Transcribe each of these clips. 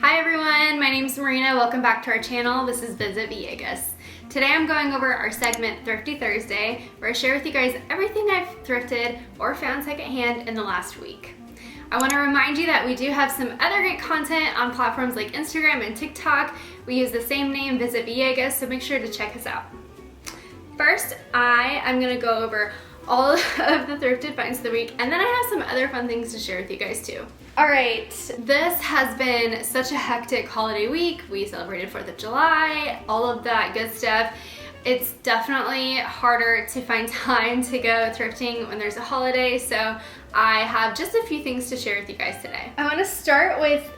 Hi everyone, my name is Marina. Welcome back to our channel. This is Visit Villegas. Today I'm going over our segment Thrifty Thursday, where I share with you guys everything I've thrifted or found secondhand in the last week. I want to remind you that we do have some other great content on platforms like Instagram and TikTok. We use the same name, Visit Villegas, so make sure to check us out. First, I am going to go over all of the thrifted finds of the week, and then I have some other fun things to share with you guys too. Alright, this has been such a hectic holiday week. We celebrated 4th of July, all of that good stuff. It's definitely harder to find time to go thrifting when there's a holiday, so I have just a few things to share with you guys today. I want to start with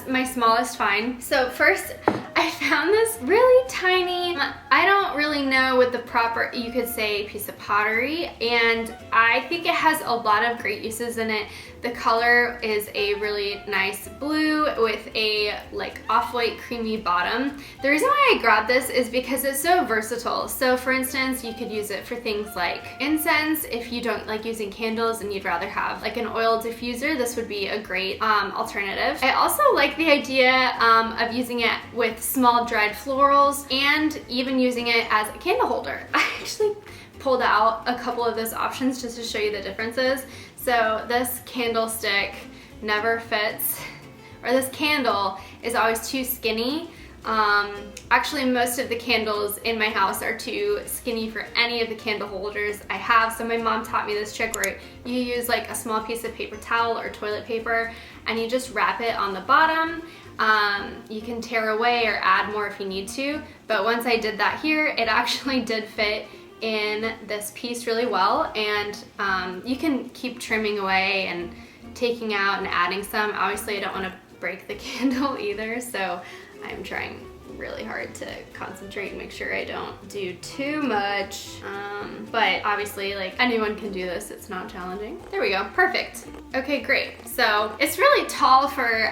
my smallest find. So first, I found this really tiny, I don't really know what the proper, you could say, piece of pottery, and I think it has a lot of great uses in it. The color is a really nice blue with a like off-white creamy bottom. The reason why I grabbed this is because it's so versatile. So for instance, you could use it for things like incense. If you don't like using candles and you'd rather have like an oil diffuser, this would be a great alternative. I also like the idea of using it with small dried florals and even using it as a candle holder. I actually pulled out a couple of those options just to show you the differences. So this candlestick never fits, or this candle is always too skinny. Actually, most of the candles in my house are too skinny for any of the candle holders I have. So my mom taught me this trick where you use like a small piece of paper towel or toilet paper and you just wrap it on the bottom. You can tear away or add more if you need to, but once I did that here, it actually did fit in this piece really well, and you can keep trimming away and taking out and adding some. Obviously I don't want to break the candle either, so I'm trying really hard to concentrate and make sure I don't do too much, but obviously like anyone can do this, it's not challenging. There we go, perfect. Okay, great. So it's really tall for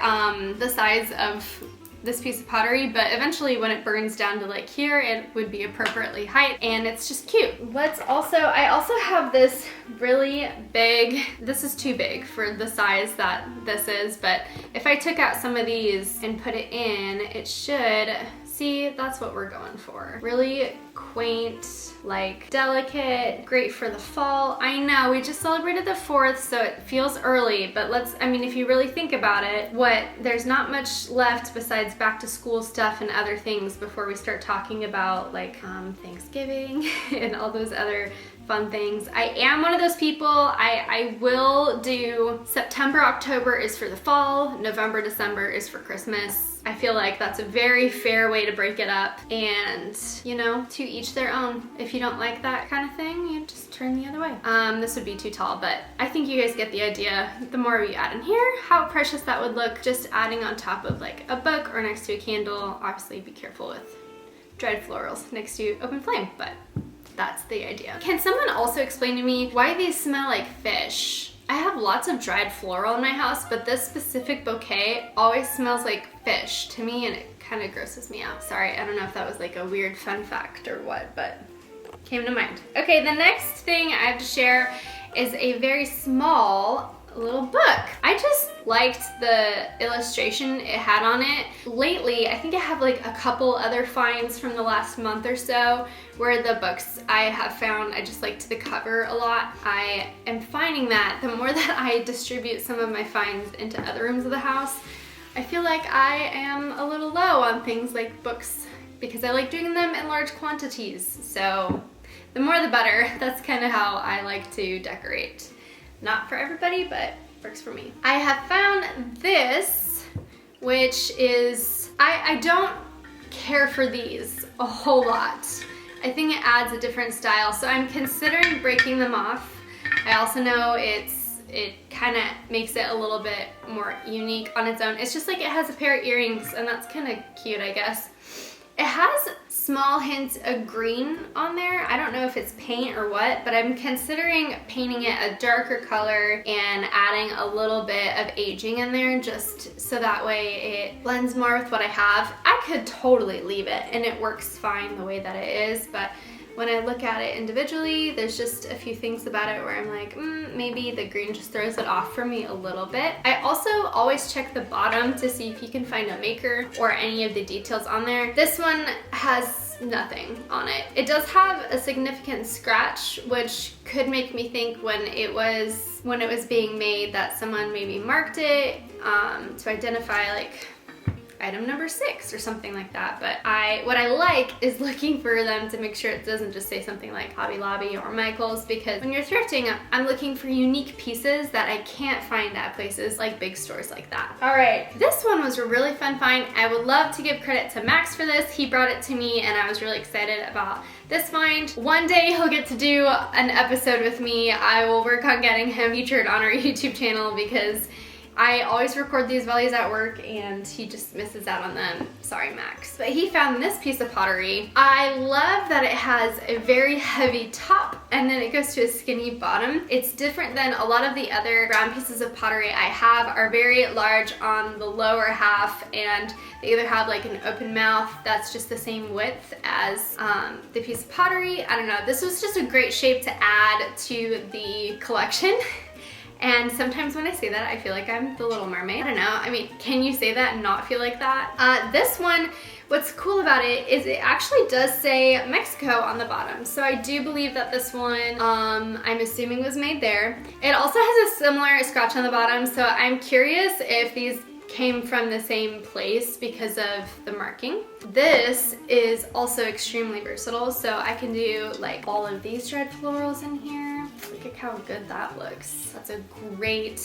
the size of this piece of pottery, but eventually when it burns down to like here, it would be appropriately height, and it's just cute. I also have this really big, this is too big for the size that this is, but if I took out some of these and put it in, it should, see, that's what we're going for. Really quaint, like delicate, great for the fall. I know we just celebrated the 4th, so it feels early, but if you really think about it, there's not much left besides back to school stuff and other things before we start talking about like Thanksgiving and all those other fun things. I am one of those people, I will do September, October is for the fall, November, December is for Christmas. I feel like that's a very fair way to break it up, and you know, to each their own. If you don't like that kind of thing, you just turn the other way. This would be too tall, but I think you guys get the idea. The more we add in here, how precious that would look, just adding on top of like a book or next to a candle. Obviously be careful with dried florals next to open flame, but that's the idea. Can someone also explain to me why these smell like fish? I have lots of dried floral in my house, but this specific bouquet always smells like fish to me, and it kind of grosses me out. Sorry, I don't know if that was like a weird fun fact or what, but came to mind. Okay, the next thing I have to share is a very small little book. I just liked the illustration it had on it. Lately, I think I have like a couple other finds from the last month or so where the books I have found, I just liked the cover a lot. I am finding that the more that I distribute some of my finds into other rooms of the house, I feel like I am a little low on things like books because I like doing them in large quantities. So the more the better. That's kind of how I like to decorate. Not for everybody, but works for me. I have found this, which is, I don't care for these a whole lot. I think it adds a different style, so I'm considering breaking them off. I also know it kind of makes it a little bit more unique on its own. It's just like it has a pair of earrings, and that's kind of cute, I guess. It has small hints of green on there. I don't know if it's paint or what, but I'm considering painting it a darker color and adding a little bit of aging in there just so that way it blends more with what I have. I could totally leave it and it works fine the way that it is, but when I look at it individually, there's just a few things about it where I'm like, maybe the green just throws it off for me a little bit. I also always check the bottom to see if you can find a maker or any of the details on there. This one has nothing on it. It does have a significant scratch, which could make me think when it was being made that someone maybe marked it to identify like item number 6 or something like that. But what I like is looking for them to make sure it doesn't just say something like Hobby Lobby or Michael's, because when you're thrifting, I'm looking for unique pieces that I can't find at places like big stores like that. All right, this one was a really fun find. I would love to give credit to Max for this. He brought it to me and I was really excited about this find. One day he'll get to do an episode with me. I will work on getting him featured on our YouTube channel because I always record these while he's at work and he just misses out on them. Sorry, Max. But he found this piece of pottery. I love that it has a very heavy top and then it goes to a skinny bottom. It's different than a lot of the other brown pieces of pottery I have are very large on the lower half, and they either have like an open mouth that's just the same width as the piece of pottery. I don't know. This was just a great shape to add to the collection. And sometimes when I say that, I feel like I'm the Little Mermaid. I don't know, I mean, can you say that and not feel like that? This one, what's cool about it is it actually does say Mexico on the bottom. So I do believe that this one, I'm assuming was made there. It also has a similar scratch on the bottom, so I'm curious if these came from the same place because of the marking. This is also extremely versatile, so I can do like all of these dried florals in here. Look at how good that looks. That's a great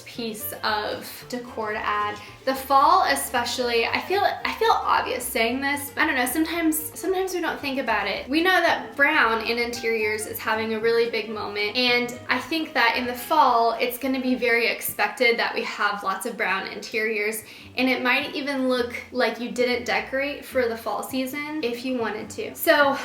piece of decor to add. The fall especially, I feel obvious saying this. I don't know, sometimes we don't think about it. We know that brown in interiors is having a really big moment, and I think that in the fall it's gonna be very expected that we have lots of brown interiors, and it might even look like you didn't decorate for the fall season if you wanted to. So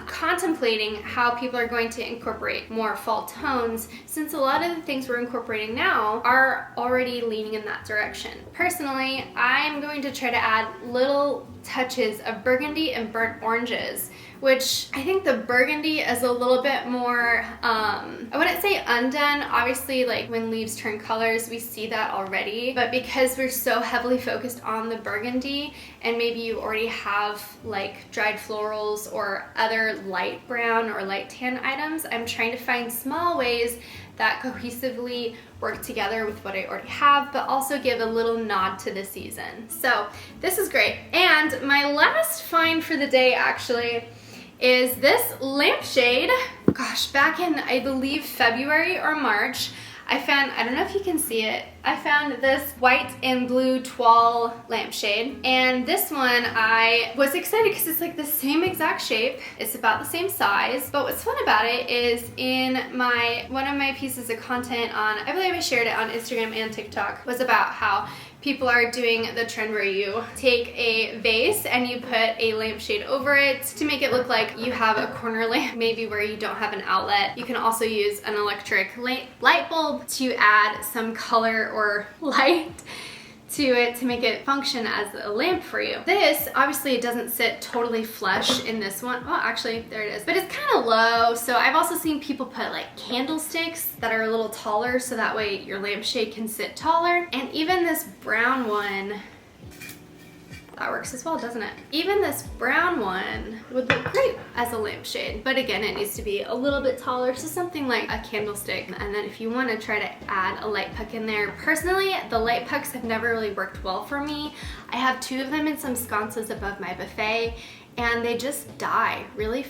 contemplating how people are going to incorporate more fall tones, since a lot of the things we're incorporating now are already leaning in that direction. Personally, I'm going to try to add little touches of burgundy and burnt oranges, which I think the burgundy is a little bit more, I wouldn't say undone. Obviously, like when leaves turn colors, we see that already, but because we're so heavily focused on the burgundy, and maybe you already have like dried florals or other light brown or light tan items, I'm trying to find small ways that cohesively work together with what I already have, but also give a little nod to the season. So this is great. And my last find for the day actually is this lampshade. Gosh, back in, I believe, February or March, I found, I don't know if you can see it, I found this white and blue toile lampshade, and this one I was excited because it's like the same exact shape, it's about the same size, but what's fun about it is in one of my pieces of content on, I believe I shared it on Instagram and TikTok, was about how people are doing the trend where you take a vase and you put a lampshade over it to make it look like you have a corner lamp, maybe where you don't have an outlet. You can also use an electric light bulb to add some color or light to it to make it function as a lamp for you. This, obviously it doesn't sit totally flush in this one. Oh, actually, there it is. But it's kind of low, so I've also seen people put like candlesticks that are a little taller so that way your lampshade can sit taller. And even this brown one, that works as well, doesn't it? Even this brown one would look great as a lampshade, but again, it needs to be a little bit taller, so something like a candlestick. And then if you want to try to add a light puck in there, personally, the light pucks have never really worked well for me. I have 2 of them in some sconces above my buffet, and they just die really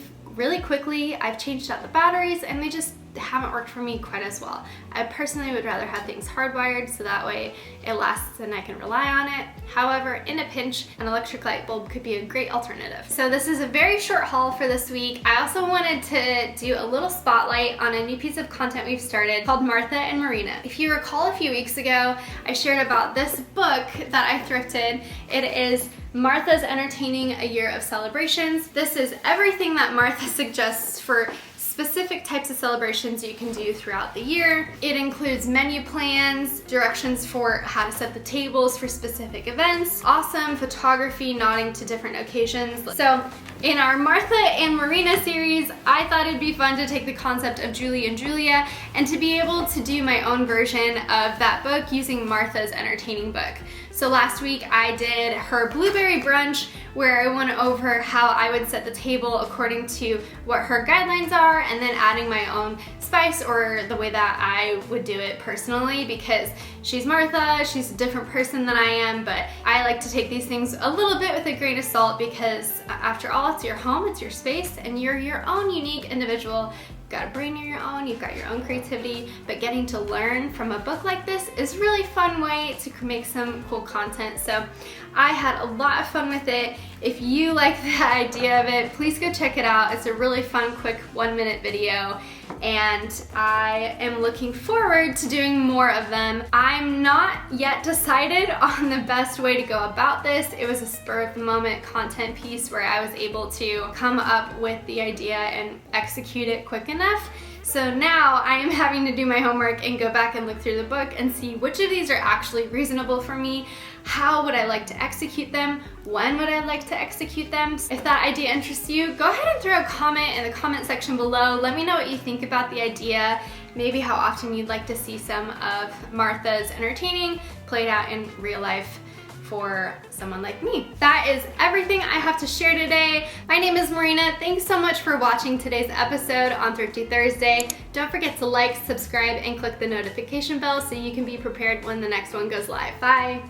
quickly. I've changed out the batteries, and they just haven't worked for me quite as well. I personally would rather have things hardwired so that way it lasts and I can rely on it. However, in a pinch, an electric light bulb could be a great alternative. So this is a very short haul for this week. I also wanted to do a little spotlight on a new piece of content we've started called Martha and Marina. If you recall, a few weeks ago, I shared about this book that I thrifted. It is Martha's Entertaining a Year of Celebrations. This is everything that Martha suggests for specific types of celebrations you can do throughout the year. It includes menu plans, directions for how to set the tables for specific events, awesome photography nodding to different occasions. So in our Martha and Marina series, I thought it'd be fun to take the concept of Julie and Julia and to be able to do my own version of that book using Martha's entertaining book. So last week I did her blueberry brunch, where I went over how I would set the table according to what her guidelines are, and then adding my own spice or the way that I would do it personally, because she's Martha, she's a different person than I am, but I like to take these things a little bit with a grain of salt, because after all, it's your home, it's your space, and you're your own unique individual. You've got a brain of your own, you've got your own creativity, but getting to learn from a book like this is a really fun way to make some cool content. So I had a lot of fun with it. If you like the idea of it, please go check it out. It's a really fun, quick 1-minute video, and I am looking forward to doing more of them. I'm not yet decided on the best way to go about this. It was a spur of the moment content piece where I was able to come up with the idea and execute it quick enough. So now I am having to do my homework and go back and look through the book and see which of these are actually reasonable for me. How would I like to execute them? When would I like to execute them? If that idea interests you, go ahead and throw a comment in the comment section below. Let me know what you think about the idea, maybe how often you'd like to see some of Martha's entertaining played out in real life for someone like me. That is everything I have to share today. My name is Marina. Thanks so much for watching today's episode on Thrifty Thursday. Don't forget to like, subscribe, and click the notification bell so you can be prepared when the next one goes live. Bye.